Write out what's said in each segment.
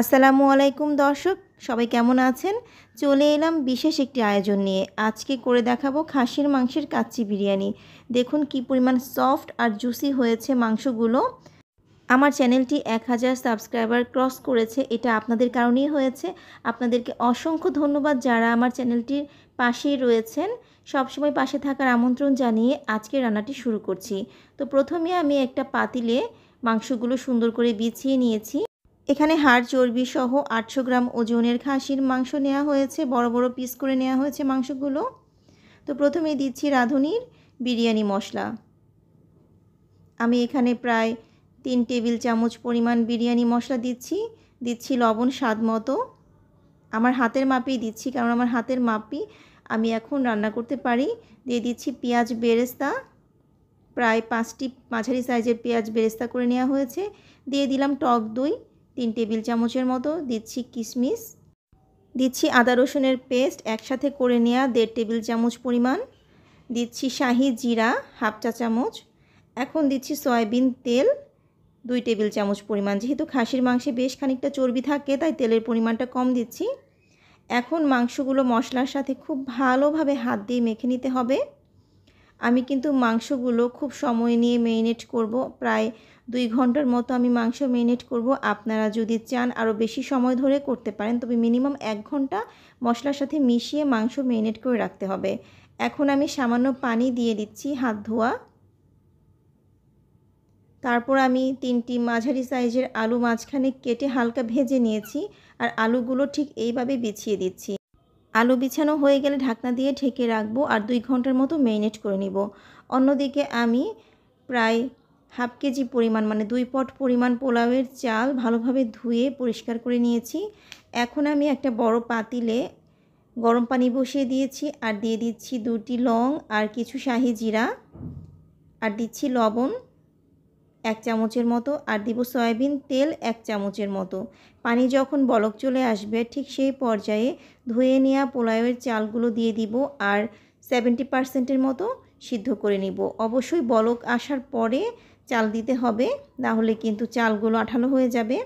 আসসালামু আলাইকুম দর্শক, সবাই কেমন আছেন? চলে এলাম বিশেষ একটি আয়োজন নিয়ে। আজকে করে দেখাবো খাসির মাংসের কাচ্চি বিরিয়ানি। দেখুন কি পরিমাণ সফট আর জুসি হয়েছে মাংসগুলো। আমার চ্যানেলটি 1000 সাবস্ক্রাইবার ক্রস করেছে, এটা আপনাদের কারণেই হয়েছে। আপনাদেরকে অসংখ্য ধন্যবাদ যারা আমার চ্যানেলটির পাশেই রয়েছেন। সবসময় পাশে থাকার আমন্ত্রণ জানিয়ে আজকে রান্নাটি শুরু করছি। তো প্রথমে আমি একটা পাতিলে মাংসগুলো সুন্দর করে বিছিয়ে নিয়েছি। এখানে হাড় চর্বি সহ 800 গ্রাম ওজনের খাসির মাংস নেওয়া হয়েছে, বড় বড় পিস করে নেওয়া হয়েছে মাংসগুলো। তো প্রথমেই দিচ্ছি রাঁধুনির বিরিয়ানি মশলা। আমি এখানে প্রায় 3 টেবিল চামচ পরিমাণ বিরিয়ানি মশলা দিচ্ছি লবণ স্বাদ মতো। আমার হাতের মাপেই দিচ্ছি, কারণ আমার হাতের মাপই আমি এখন রান্না করতে পারি। দিয়ে দিচ্ছি পেঁয়াজ বেরেস্তা, প্রায় 5টি মাঝারি সাইজের পেঁয়াজ বেরেস্তা করে নেওয়া হয়েছে। দিয়ে দিলাম টক দই 3 টেবিল চামচের মতো, দিচ্ছি কিশমিশ, দিচ্ছি আদা রসুনের পেস্ট একসাথে করে নেওয়া 1.5 টেবিল চামচ পরিমাণ, দিচ্ছি শাহি জিরা হাফ চা চামচ। এখন দিচ্ছি সয়াবিন তেল 2 টেবিল চামচ পরিমাণ। যেহেতু খাসির মাংসে বেশ খানিকটা চর্বি থাকে, তাই তেলের পরিমাণটা কম দিচ্ছি। এখন মাংসগুলো মশলার সাথে খুব ভালোভাবে হাত দিয়ে মেখে নিতে হবে। আমি কিন্তু মাংসগুলো খুব সময় নিয়ে মেরিনেট করব, প্রায় 2 ঘন্টার মতো আমি মাংস মেরিনেট করব। আপনারা যদি চান আরও বেশি সময় ধরে করতে পারেন, তবে মিনিমাম 1 ঘন্টা মশলার সাথে মিশিয়ে মাংস মেরিনেট করে রাখতে হবে। এখন আমি সামান্য পানি দিয়ে দিচ্ছি হাত ধোয়া। তারপর আমি 3টি মাঝারি সাইজের আলু মাঝখানে কেটে হালকা ভেজে নিয়েছি, আর আলুগুলো ঠিক এইভাবে বিছিয়ে দিচ্ছি। আলু বিছানো হয়ে গেলে ঢাকনা দিয়ে ঢেকে রাখবো আর 2 ঘন্টার মতো মেরিনেট করে নিব। অন্যদিকে আমি প্রায় হাফ কেজি পরিমাণ, মানে 2 পট পরিমাণ পোলাওয়ের চাল ভালোভাবে ধুয়ে পরিষ্কার করে নিয়েছি। এখন আমি একটা বড় পাতিলে গরম পানি বসিয়ে দিয়েছি, আর দিয়ে দিচ্ছি 2টি লং আর কিছু শাহি জিরা, আর দিচ্ছি লবণ 1 চামচের মতো, আর দিব সয়াবিন তেল 1 চামচের মতো। পানি যখন বলক চলে আসবে ঠিক সেই পর্যায়ে ধুয়ে নেওয়া পোলাওয়ের চালগুলো দিয়ে দিব, আর 70% মতো সিদ্ধ করে নিব। অবশ্যই বলক আসার পরে চাল দিতে হবে, না হলে কিন্তু চালগুলো আঠালো হয়ে যাবে।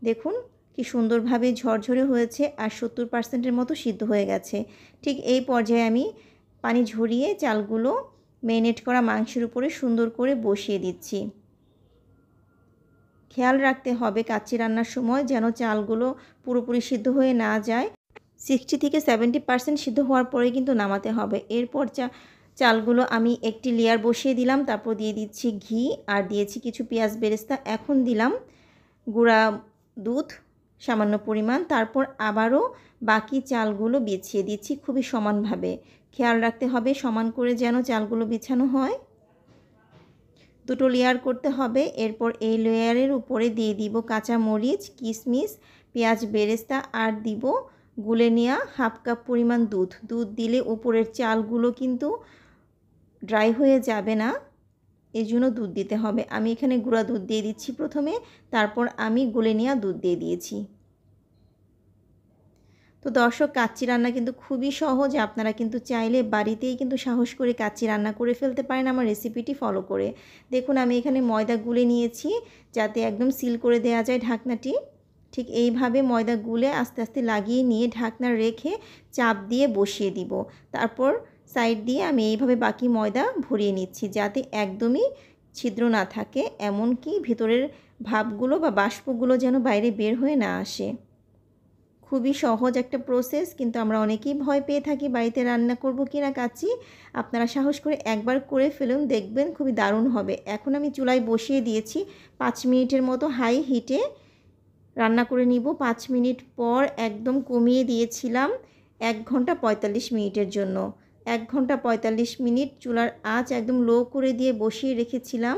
দেখুন কি সুন্দরভাবে ঝরঝরে হয়েছে, আর 70% মতো সিদ্ধ হয়ে গেছে। ঠিক এই পর্যায়ে আমি পানি ঝরিয়ে চালগুলো মেরিনেট করা মাংসের উপরে সুন্দর করে বসিয়ে দিচ্ছি। খেয়াল রাখতে হবে কাচ্চি রান্নার সময় যেন চালগুলো পুরোপুরি সিদ্ধ হয়ে না যায়। 60 থেকে 70% সিদ্ধ হওয়ার পরে কিন্তু নামাতে হবে। এরপর চালগুলো আমি একটি লেয়ার বসিয়ে দিলাম, তারপর দিয়ে দিচ্ছি ঘি, আর দিয়েছি কিছু পেঁয়াজ বেরেস্তা। এখন দিলাম গুঁড়া দুধ সামান্য পরিমাণ, তারপর আবারও বাকি চালগুলো বিছিয়ে দিচ্ছি খুবই সমানভাবে। খেয়াল রাখতে হবে সমান করে যেন চালগুলো বিছানো হয়। 2টো লেয়ার করতে হবে। এরপর এই লেয়ারের উপরে দিয়ে দিব কাঁচা মরিচ, কিশমিশ, পেঁয়াজ বেরেস্তা, আর দিব গুলে নেওয়া হাফ কাপ পরিমাণ দুধ। দুধ দিলে উপরের চালগুলো কিন্তু ড্রাই হয়ে যাবে না, এই জন্য দুধ দিতে হবে। আমি এখানে গুঁড়া দুধ দিয়ে দিচ্ছি প্রথমে, তারপর আমি গুলে নেওয়া দুধ দিয়ে দিয়েছি। তো দর্শক, কাচ্চি রান্না কিন্তু খুবই সহজ। আপনারা কিন্তু চাইলে বাড়িতেই কিন্তু সাহস করে কাচ্চি রান্না করে ফেলতে পারেন আমার রেসিপিটি ফলো করে। দেখুন আমি এখানে ময়দা গুলে নিয়েছি যাতে একদম সিল করে দেওয়া যায় ঢাকনাটি। ঠিক এইভাবে ময়দা গুলে আস্তে আস্তে লাগিয়ে নিয়ে ঢাকনা রেখে চাপ দিয়ে বসিয়ে দিব। তারপর সাইড দিয়ে আমি এইভাবে বাকি ময়দা ভরিয়ে নিচ্ছি যাতে একদমই ছিদ্র না থাকে, এমনকি ভিতরের ভাপগুলো বা বাষ্পগুলো যেন বাইরে বের হয়ে না আসে। খুবই সহজ একটা প্রসেস, কিন্তু আমরা অনেকেই ভয় পেয়ে থাকি বাড়িতে রান্না করব কি না কাচ্চি। আপনারা সাহস করে একবার করে ফেলুন, দেখবেন খুবই দারুণ হবে। এখন আমি চুলায় বসিয়ে দিয়েছি 5 মিনিটের মতো হাই হিটে রান্না করে নিব। 5 মিনিট পর একদম কমিয়ে দিয়েছিলাম 1 ঘন্টা 45 মিনিটের জন্য। 1 ঘন্টা 45 মিনিট চুলার আঁচ একদম লো করে দিয়ে বসিয়ে রেখেছিলাম।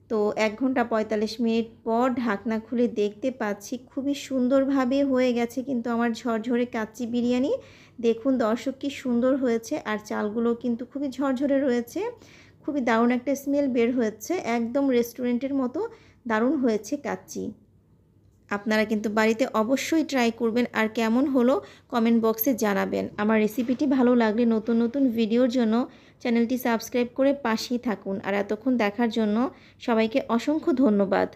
তো 1 ঘন্টা 45 মিনিট পর ঢাকনা খুলে দেখতে পাচ্ছি খুবই সুন্দরভাবে হয়ে গেছে কিন্তু আমার ঝরঝরে কাচ্চি বিরিয়ানি। দেখুন দর্শক কি সুন্দর হয়েছে, আর চালগুলো কিন্তু খুবই ঝরঝরে রয়েছে। খুবই দারুণ একটা স্মেল বের হয়েছে, একদম রেস্টুরেন্টের মতো দারুণ হয়েছে কাচ্চি। আপনারা কিন্তু বাড়িতে অবশ্যই ট্রাই করবেন, আর কেমন হলো কমেন্ট বক্সে জানাবেন। আমার রেসিপিটি ভালো লাগলে নতুন নতুন ভিডিওর জন্য চ্যানেলটি সাবস্ক্রাইব করে পাশেই থাকুন। আর এতক্ষণ দেখার জন্য সবাইকে অসংখ্য ধন্যবাদ।